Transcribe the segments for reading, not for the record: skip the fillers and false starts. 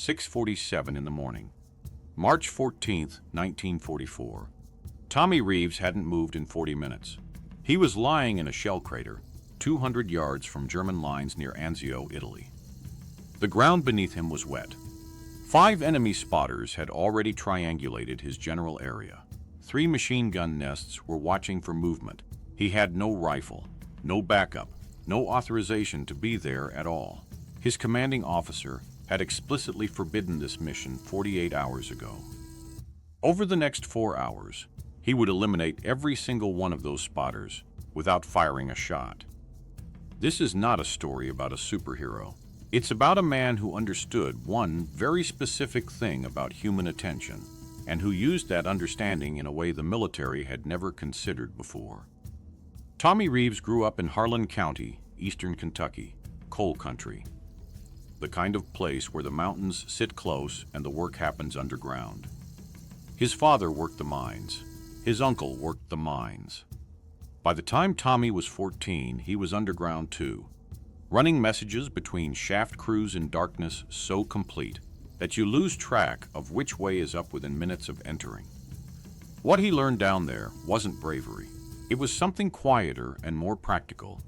6:47 in the morning. March 14th, 1944. Tommy Reeves hadn't moved in 40 minutes. He was lying in a shell crater, 200 yards from German lines near Anzio, Italy. The ground beneath him was wet. 5 enemy spotters had already triangulated his general area. 3 machine gun nests were watching for movement. He had no rifle, no backup, no authorization to be there at all. His commanding officer had explicitly forbidden this mission 48 hours ago. Over the next 4 hours, he would eliminate every single one of those spotters without firing a shot. This is not a story about a superhero. It's about a man who understood one very specific thing about human attention and who used that understanding in a way the military had never considered before. Tommy Reeves grew up in Harlan County, eastern Kentucky, coal country. The kind of place where the mountains sit close and the work happens underground. His father worked the mines. His uncle worked the mines. By the time Tommy was 14, he was underground too, running messages between shaft crews in darkness so complete that you lose track of which way is up within minutes of entering. What he learned down there wasn't bravery. It was something quieter and more practical.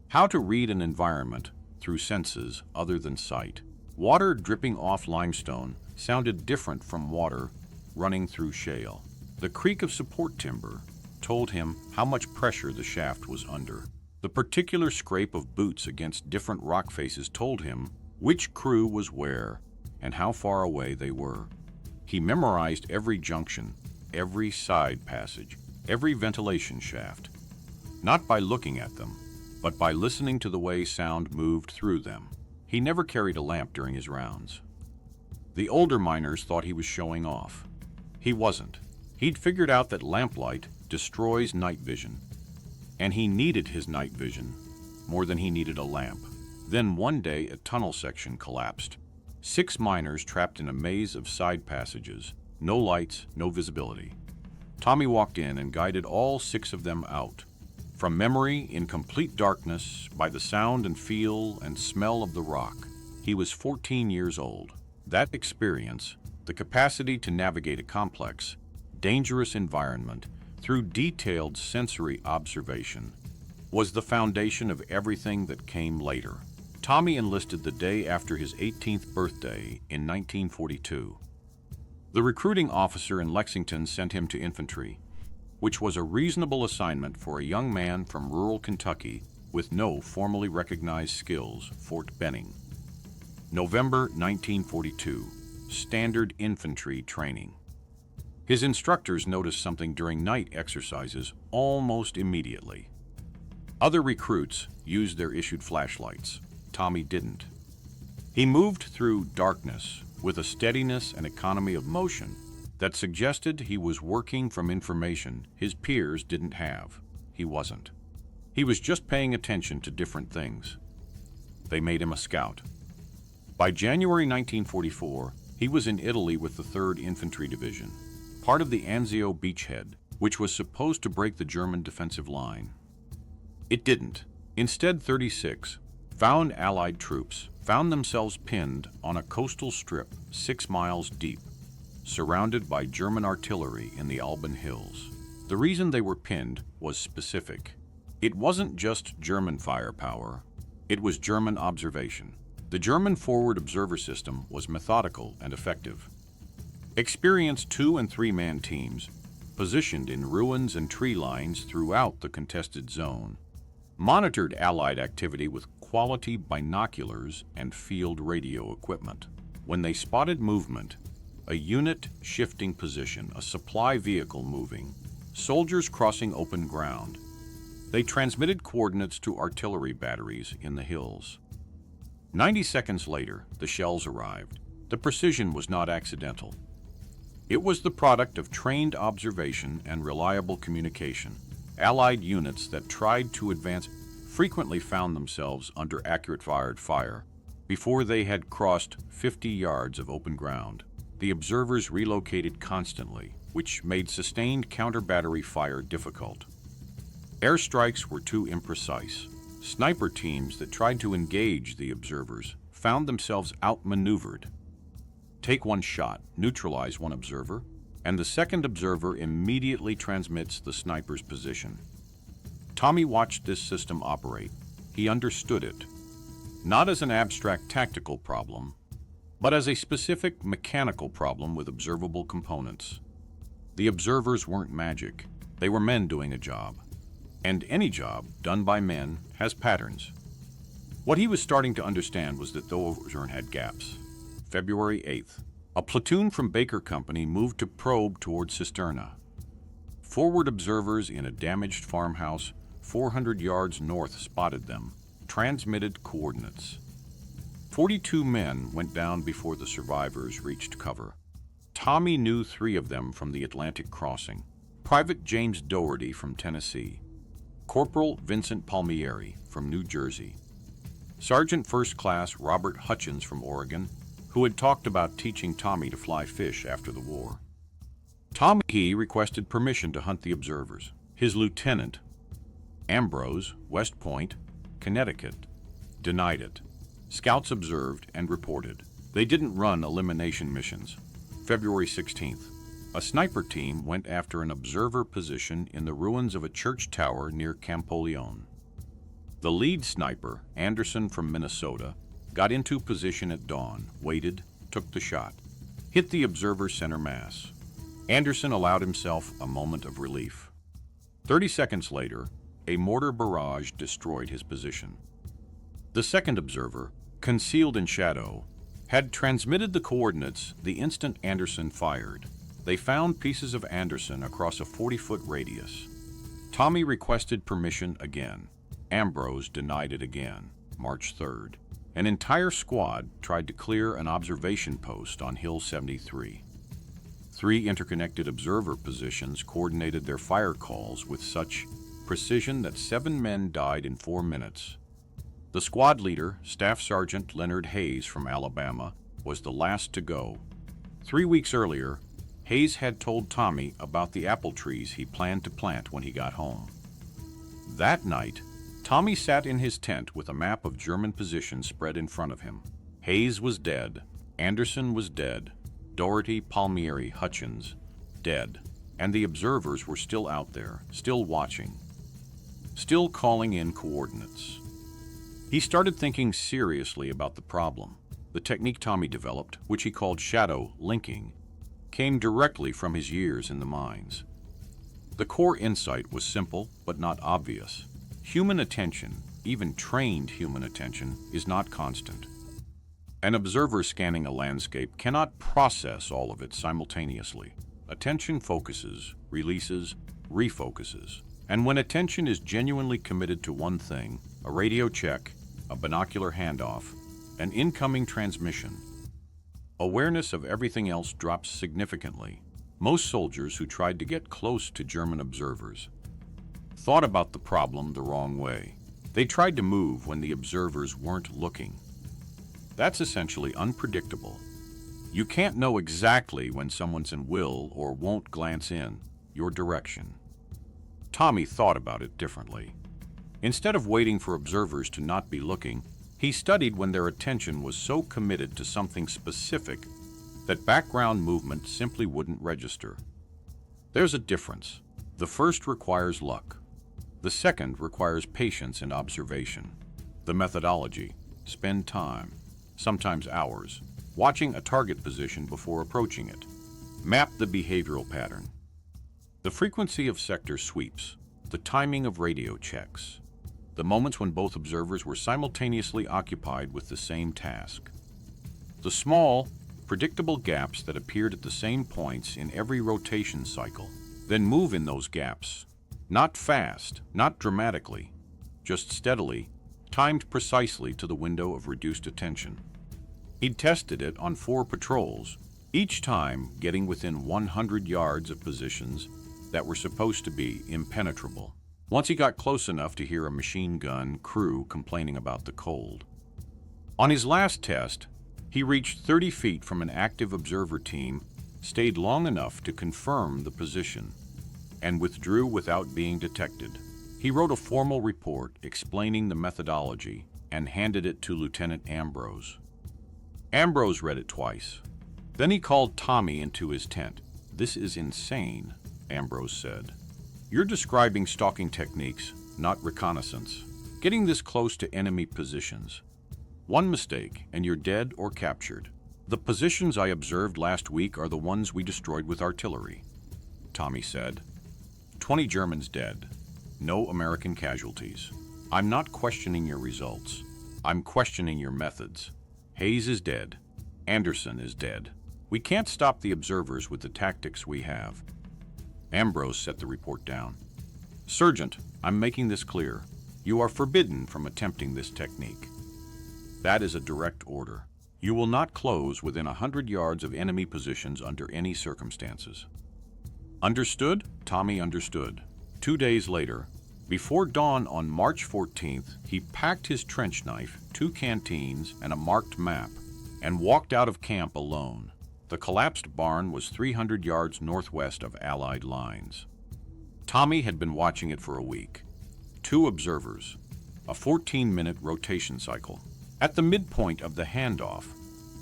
How to read an environment through senses other than sight. Water dripping off limestone sounded different from water running through shale. The creak of support timber told him how much pressure the shaft was under. The particular scrape of boots against different rock faces told him which crew was where and how far away they were. He memorized every junction, every side passage, every ventilation shaft, not by looking at them, but by listening to the way sound moved through them. He never carried a lamp during his rounds. The older miners thought he was showing off. He wasn't. He'd figured out that lamplight destroys night vision, and he needed his night vision more than he needed a lamp. Then one day a tunnel section collapsed. 6 miners trapped in a maze of side passages, no lights, no visibility. Tommy walked in and guided all 6 of them out. From memory, in complete darkness, by the sound and feel and smell of the rock. He was 14 years old. That experience, the capacity to navigate a complex, dangerous environment through detailed sensory observation, was the foundation of everything that came later. Tommy enlisted the day after his 18th birthday in 1942. The recruiting officer in Lexington sent him to infantry, which was a reasonable assignment for a young man from rural Kentucky with no formally recognized skills, Fort Benning. November 1942, standard infantry training. His instructors noticed something during night exercises almost immediately. Other recruits used their issued flashlights. Tommy didn't. He moved through darkness with a steadiness and economy of motion that suggested he was working from information his peers didn't have. He wasn't. He was just paying attention to different things. They made him a scout. By January 1944, he was in Italy with the 3rd Infantry Division, part of the Anzio beachhead, which was supposed to break the German defensive line. It didn't. Instead, 36 found Allied troops found themselves pinned on a coastal strip 6 miles deep, surrounded by German artillery in the Alban Hills. The reason they were pinned was specific. It wasn't just German firepower, it was German observation. The German forward observer system was methodical and effective. Experienced 2- and 3-man teams, positioned in ruins and tree lines throughout the contested zone, monitored Allied activity with quality binoculars and field radio equipment. When they spotted movement, a unit shifting position, a supply vehicle moving, soldiers crossing open ground, they transmitted coordinates to artillery batteries in the hills. 90 seconds later, the shells arrived. The precision was not accidental. It was the product of trained observation and reliable communication. Allied units that tried to advance frequently found themselves under accurate fired fire before they had crossed 50 yards of open ground. The observers relocated constantly, which made sustained counter-battery fire difficult. Airstrikes were too imprecise. Sniper teams that tried to engage the observers found themselves outmaneuvered. Take one shot, neutralize one observer, and the second observer immediately transmits the sniper's position. Tommy watched this system operate. He understood it, not as an abstract tactical problem, but as a specific mechanical problem with observable components. The observers weren't magic. They were men doing a job. And any job done by men has patterns. What he was starting to understand was that those had gaps. February 8th, a platoon from Baker Company moved to probe toward Cisterna. Forward observers in a damaged farmhouse 400 yards north spotted them, transmitted coordinates. 42 men went down before the survivors reached cover. Tommy knew 3 of them from the Atlantic crossing. Private James Doherty from Tennessee, Corporal Vincent Palmieri from New Jersey, Sergeant First Class Robert Hutchins from Oregon, who had talked about teaching Tommy to fly fish after the war. Tommy requested permission to hunt the observers. His lieutenant, Ambrose, West Point, Connecticut, denied it. Scouts observed and reported. They didn't run elimination missions. February 16th, a sniper team went after an observer position in the ruins of a church tower near Campoleone. The lead sniper, Anderson from Minnesota, got into position at dawn, waited, took the shot, hit the observer's center mass. Anderson allowed himself a moment of relief. 30 seconds later, a mortar barrage destroyed his position. The second observer, concealed in shadow, had transmitted the coordinates the instant Anderson fired. They found pieces of Anderson across a 40-foot radius. Tommy requested permission again. Ambrose denied it again. March 3rd. An entire squad tried to clear an observation post on Hill 73. 3 interconnected observer positions coordinated their fire calls with such precision that 7 men died in 4 minutes. The squad leader, Staff Sergeant Leonard Hayes from Alabama, was the last to go. 3 weeks earlier, Hayes had told Tommy about the apple trees he planned to plant when he got home. That night, Tommy sat in his tent with a map of German positions spread in front of him. Hayes was dead, Anderson was dead, Doherty, Palmieri, Hutchins, dead, and the observers were still out there, still watching, still calling in coordinates. He started thinking seriously about the problem. The technique Tommy developed, which he called shadow linking, came directly from his years in the mines. The core insight was simple but not obvious. Human attention, even trained human attention, is not constant. An observer scanning a landscape cannot process all of it simultaneously. Attention focuses, releases, refocuses. And when attention is genuinely committed to one thing, a radio check, a binocular handoff, an incoming transmission, awareness of everything else drops significantly. Most soldiers who tried to get close to German observers thought about the problem the wrong way. They tried to move when the observers weren't looking. That's essentially unpredictable. You can't know exactly when someone's in will or won't glance in your direction. Tommy thought about it differently. Instead of waiting for observers to not be looking, he studied when their attention was so committed to something specific that background movement simply wouldn't register. There's a difference. The first requires luck. The second requires patience and observation. The methodology: spend time, sometimes hours, watching a target position before approaching it. Map the behavioral pattern. The frequency of sector sweeps, the timing of radio checks, the moments when both observers were simultaneously occupied with the same task. The small, predictable gaps that appeared at the same points in every rotation cycle. Then move in those gaps. Not fast, not dramatically, just steadily, timed precisely to the window of reduced attention. He'd tested it on 4 patrols, each time getting within 100 yards of positions that were supposed to be impenetrable. Once he got close enough to hear a machine gun crew complaining about the cold. On his last test, he reached 30 feet from an active observer team, stayed long enough to confirm the position, and withdrew without being detected. He wrote a formal report explaining the methodology and handed it to Lieutenant Ambrose. Ambrose read it twice. Then he called Tommy into his tent. "This is insane," Ambrose said. "You're describing stalking techniques, not reconnaissance. Getting this close to enemy positions. One mistake, and you're dead or captured. The positions I observed last week are the ones we destroyed with artillery," Tommy said. 20 Germans dead. No American casualties. I'm not questioning your results. I'm questioning your methods. Hayes is dead. Anderson is dead. We can't stop the observers with the tactics we have. Ambrose set the report down. "Sergeant, I'm making this clear. You are forbidden from attempting this technique. That is a direct order. You will not close within 100 yards of enemy positions under any circumstances." Understood? Tommy understood. 2 days later, before dawn on March 14th, he packed his trench knife, 2 canteens, and a marked map, and walked out of camp alone. The collapsed barn was 300 yards northwest of Allied lines. Tommy had been watching it for a week. 2 observers, a 14-minute rotation cycle. At the midpoint of the handoff,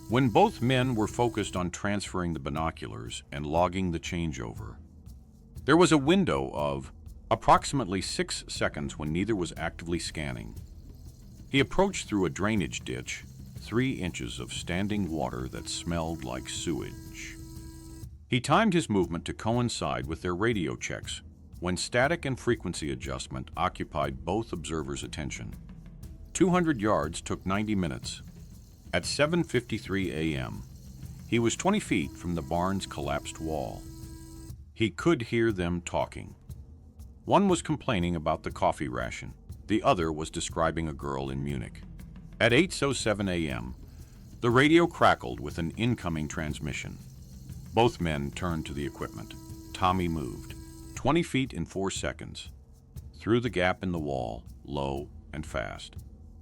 when both men were focused on transferring the binoculars and logging the changeover, there was a window of approximately 6 seconds when neither was actively scanning. He approached through a drainage ditch, 3 inches of standing water that smelled like sewage. He timed his movement to coincide with their radio checks, when static and frequency adjustment occupied both observers' attention. 200 yards took 90 minutes. At 7:53 a.m., he was 20 feet from the barn's collapsed wall. He could hear them talking. One was complaining about the coffee ration. The other was describing a girl in Munich. At 8:07 a.m., the radio crackled with an incoming transmission. Both men turned to the equipment. Tommy moved. 20 feet in 4 seconds. Through the gap in the wall, low and fast.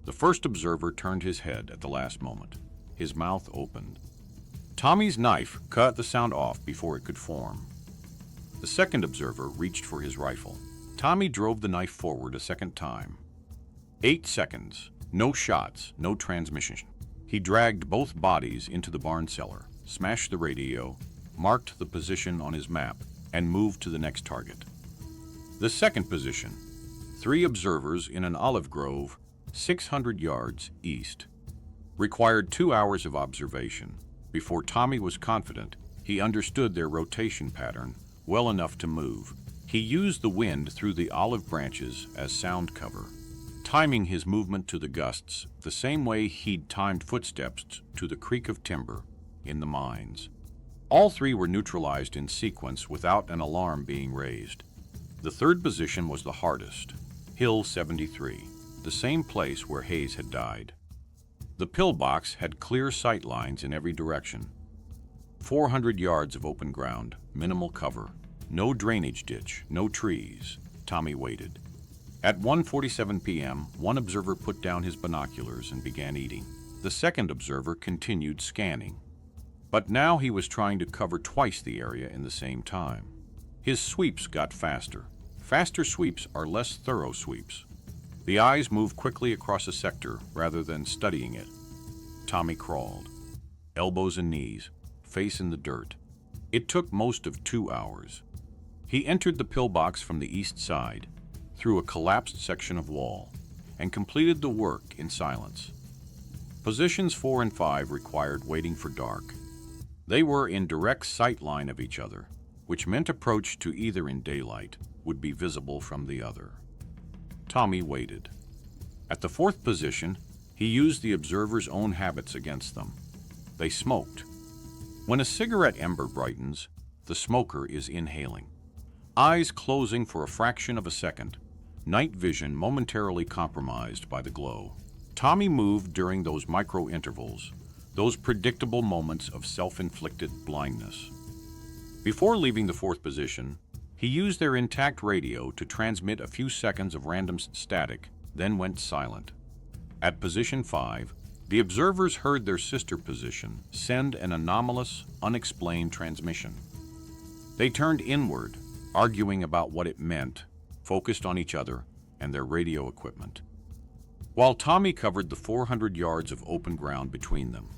The first observer turned his head at the last moment. His mouth opened. Tommy's knife cut the sound off before it could form. The second observer reached for his rifle. Tommy drove the knife forward a second time. 8 seconds. No shots, no transmission. He dragged both bodies into the barn cellar, smashed the radio, marked the position on his map, and moved to the next target. The second position, 3 observers in an olive grove, 600 yards east, required 2 hours of observation before Tommy was confident he understood their rotation pattern well enough to move. He used the wind through the olive branches as sound cover, timing his movement to the gusts the same way he'd timed footsteps to the creak of timber in the mines. All 3 were neutralized in sequence without an alarm being raised. The third position was the hardest, Hill 73, the same place where Hayes had died. The pillbox had clear sight lines in every direction. 400 yards of open ground, minimal cover, no drainage ditch, no trees. Tommy waited. At 1:47 p.m., one observer put down his binoculars and began eating. The second observer continued scanning. But now he was trying to cover twice the area in the same time. His sweeps got faster. Faster sweeps are less thorough sweeps. The eyes moved quickly across a sector rather than studying it. Tommy crawled, elbows and knees, face in the dirt. It took most of 2 hours. He entered the pillbox from the east side, through a collapsed section of wall, and completed the work in silence. Positions 4 and 5 required waiting for dark. They were in direct sight line of each other, which meant approach to either in daylight would be visible from the other. Tommy waited. At the 4th position, he used the observer's own habits against them. They smoked. When a cigarette ember brightens, the smoker is inhaling. Eyes closing for a fraction of a second, night vision momentarily compromised by the glow. Tommy moved during those micro-intervals, those predictable moments of self-inflicted blindness. Before leaving the 4th position, he used their intact radio to transmit a few seconds of random static, then went silent. At position 5, the observers heard their sister position send an anomalous, unexplained transmission. They turned inward, arguing about what it meant, focused on each other and their radio equipment, while Tommy covered the 400 yards of open ground between them.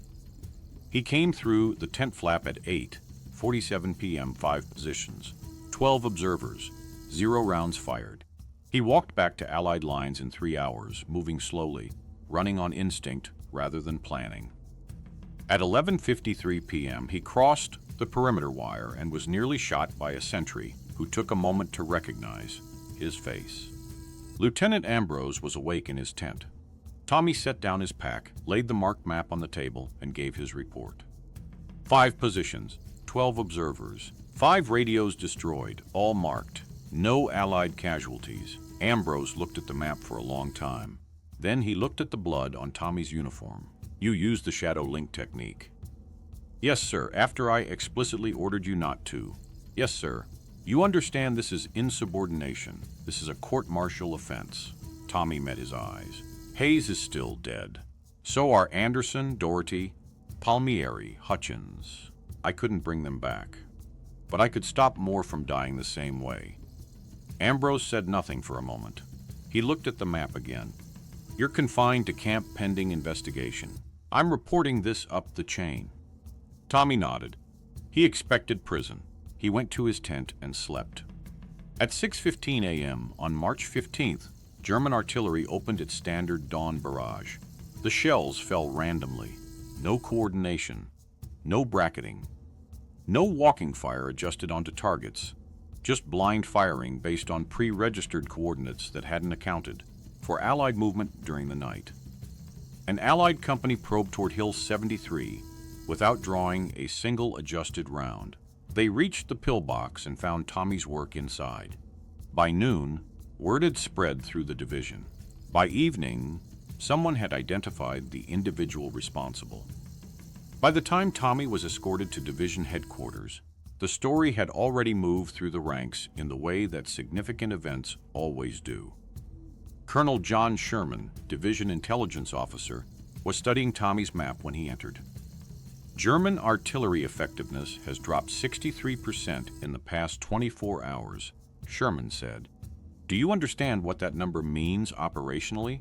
He came through the tent flap at 8:47 p.m., 5 positions, 12 observers, 0 rounds fired. He walked back to Allied lines in 3 hours, moving slowly, running on instinct rather than planning. At 11:53 p.m., he crossed the perimeter wire and was nearly shot by a sentry who took a moment to recognize his face. Lieutenant Ambrose was awake in his tent. Tommy set down his pack, laid the marked map on the table, and gave his report. 5 positions, 12 observers, 5 radios destroyed, all marked. No Allied casualties. Ambrose looked at the map for a long time. Then he looked at the blood on Tommy's uniform. You used the shadow link technique. Yes, sir, after I explicitly ordered you not to. Yes, sir. You understand this is insubordination. This is a court-martial offense. Tommy met his eyes. Hayes is still dead. So are Anderson, Doherty, Palmieri, Hutchins. I couldn't bring them back. But I could stop more from dying the same way. Ambrose said nothing for a moment. He looked at the map again. You're confined to camp pending investigation. I'm reporting this up the chain. Tommy nodded. He expected prison. He went to his tent and slept. At 6:15 a.m. on March 15th, German artillery opened its standard dawn barrage. The shells fell randomly. No coordination. No bracketing. No walking fire adjusted onto targets. Just blind firing based on pre-registered coordinates that hadn't accounted for Allied movement during the night. An Allied company probed toward Hill 73 without drawing a single adjusted round. They reached the pillbox and found Tommy's work inside. By noon, word had spread through the division. By evening, someone had identified the individual responsible. By the time Tommy was escorted to division headquarters, the story had already moved through the ranks in the way that significant events always do. Colonel John Sherman, Division Intelligence Officer, was studying Tommy's map when he entered. German artillery effectiveness has dropped 63% in the past 24 hours, Sherman said. Do you understand what that number means operationally?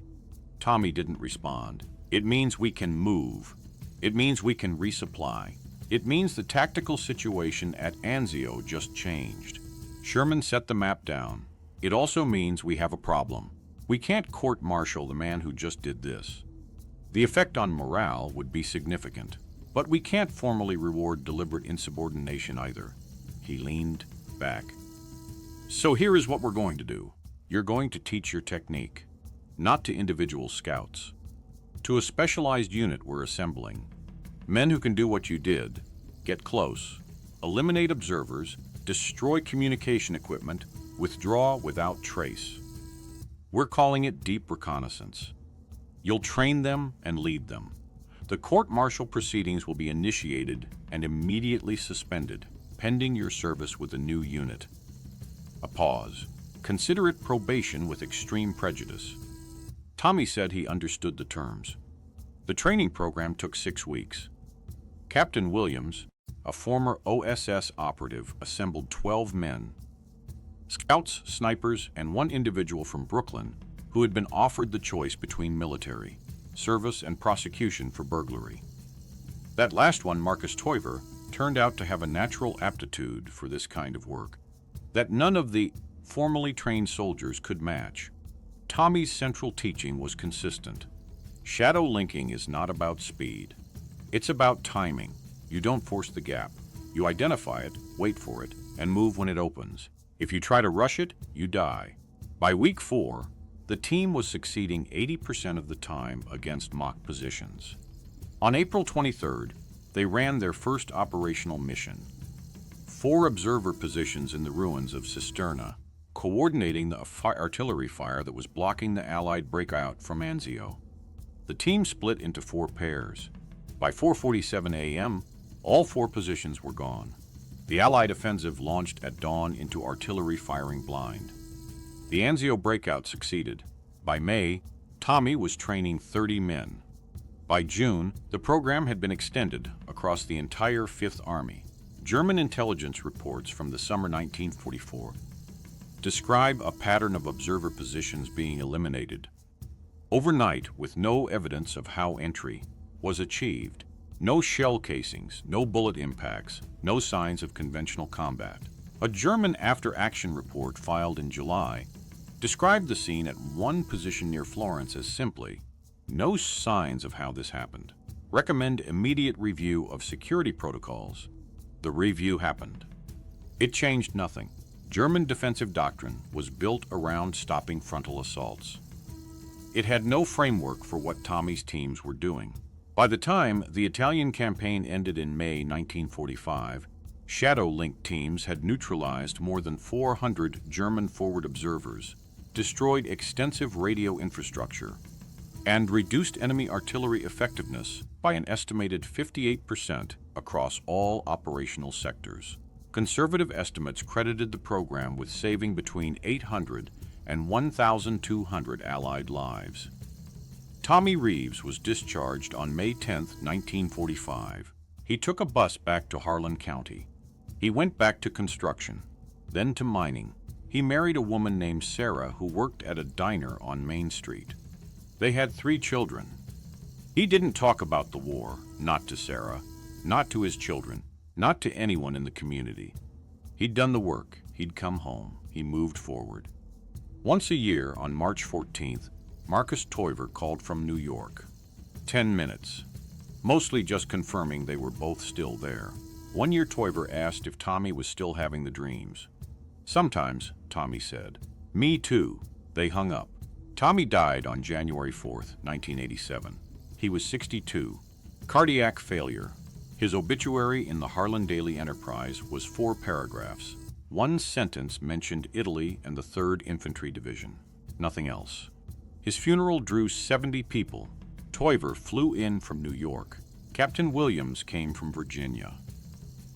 Tommy didn't respond. It means we can move. It means we can resupply. It means the tactical situation at Anzio just changed. Sherman set the map down. It also means we have a problem. We can't court-martial the man who just did this. The effect on morale would be significant, but we can't formally reward deliberate insubordination either. He leaned back. So here is what we're going to do. You're going to teach your technique, not to individual scouts. To a specialized unit we're assembling. Men who can do what you did, get close, eliminate observers, destroy communication equipment, withdraw without trace. We're calling it deep reconnaissance. You'll train them and lead them. The court-martial proceedings will be initiated and immediately suspended, pending your service with a new unit. A pause. Consider it probation with extreme prejudice. Tommy said he understood the terms. The training program took 6 weeks. Captain Williams, a former OSS operative, assembled 12 men, scouts, snipers, and 1 individual from Brooklyn who had been offered the choice between military, service, and prosecution for burglary. That last one, Marcus Toiver, turned out to have a natural aptitude for this kind of work that none of the formally trained soldiers could match. Tommy's central teaching was consistent. Shadow linking is not about speed. It's about timing. You don't force the gap. You identify it, wait for it, and move when it opens. If you try to rush it, you die. By week 4, the team was succeeding 80% of the time against mock positions. On April 23rd, they ran their first operational mission. 4 observer positions in the ruins of Cisterna, coordinating the artillery fire that was blocking the Allied breakout from Anzio. The team split into 4 pairs. By 4:47 a.m., all 4 positions were gone. The Allied offensive launched at dawn into artillery firing blind. The Anzio breakout succeeded. By May, Tommy was training 30 men. By June, the program had been extended across the entire 5th Army. German intelligence reports from the summer 1944 describe a pattern of observer positions being eliminated. Overnight, with no evidence of how entry was achieved, No shell casings, no bullet impacts, no signs of conventional combat. A German after-action report filed in July described the scene at one position near Florence as simply, "No signs of how this happened. Recommend immediate review of security protocols." The review happened. It changed nothing. German defensive doctrine was built around stopping frontal assaults. It had no framework for what Tommy's teams were doing. By the time the Italian campaign ended in May 1945, Shadow Link teams had neutralized more than 400 German forward observers, destroyed extensive radio infrastructure, and reduced enemy artillery effectiveness by an estimated 58% across all operational sectors. Conservative estimates credited the program with saving between 800 and 1,200 Allied lives. Tommy Reeves was discharged on May 10, 1945. He took a bus back to Harlan County. He went back to construction, then to mining. He married a woman named Sarah who worked at a diner on Main Street. They had 3 children. He didn't talk about the war, not to Sarah, not to his children, not to anyone in the community. He'd done the work. He'd come home. He moved forward. Once a year, on March 14th, Marcus Toiver called from New York. 10 minutes. Mostly just confirming they were both still there. One year Toiver asked if Tommy was still having the dreams. "Sometimes," Tommy said. "Me too." They hung up. Tommy died on January 4th, 1987. He was 62. Cardiac failure. His obituary in the Harlan Daily Enterprise was 4 paragraphs. One sentence mentioned Italy and the 3rd Infantry Division. Nothing else. His funeral drew 70 people. Toiver flew in from New York. Captain Williams came from Virginia.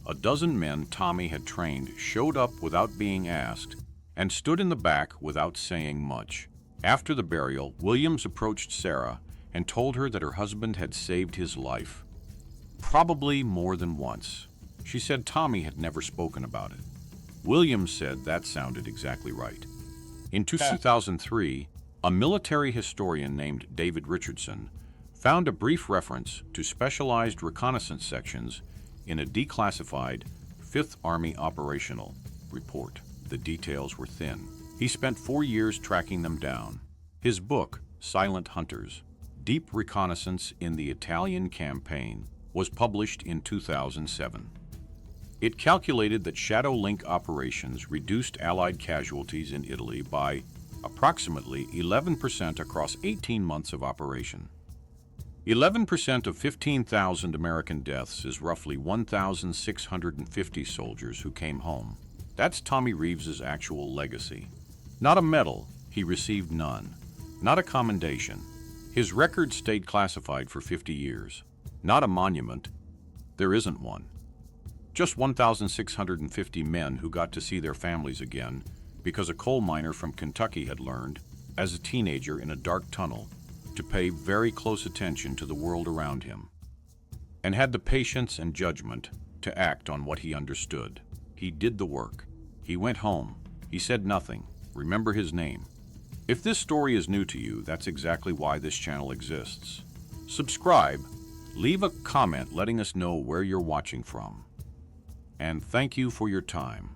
A dozen men Tommy had trained showed up without being asked and stood in the back without saying much. After the burial, Williams approached Sarah and told her that her husband had saved his life. Probably more than once. She said Tommy had never spoken about it. Williams said that sounded exactly right. In 2003, a military historian named David Richardson found a brief reference to specialized reconnaissance sections in a declassified 5th Army operational report. The details were thin. He spent 4 years tracking them down. His book, Silent Hunters: Deep Reconnaissance in the Italian Campaign, was published in 2007. It calculated that Shadow Link operations reduced Allied casualties in Italy by approximately 11% across 18 months of operation. 11% of 15,000 American deaths is roughly 1,650 soldiers who came home. That's Tommy Reeves's actual legacy. Not a medal, he received none. Not a commendation. His record stayed classified for 50 years. Not a monument. There isn't one. Just 1,650 men who got to see their families again because a coal miner from Kentucky had learned, as a teenager in a dark tunnel, to pay very close attention to the world around him, and had the patience and judgment to act on what he understood. He did the work. He went home. He said nothing. Remember his name. If this story is new to you, that's exactly why this channel exists. Subscribe, leave a comment letting us know where you're watching from. And thank you for your time.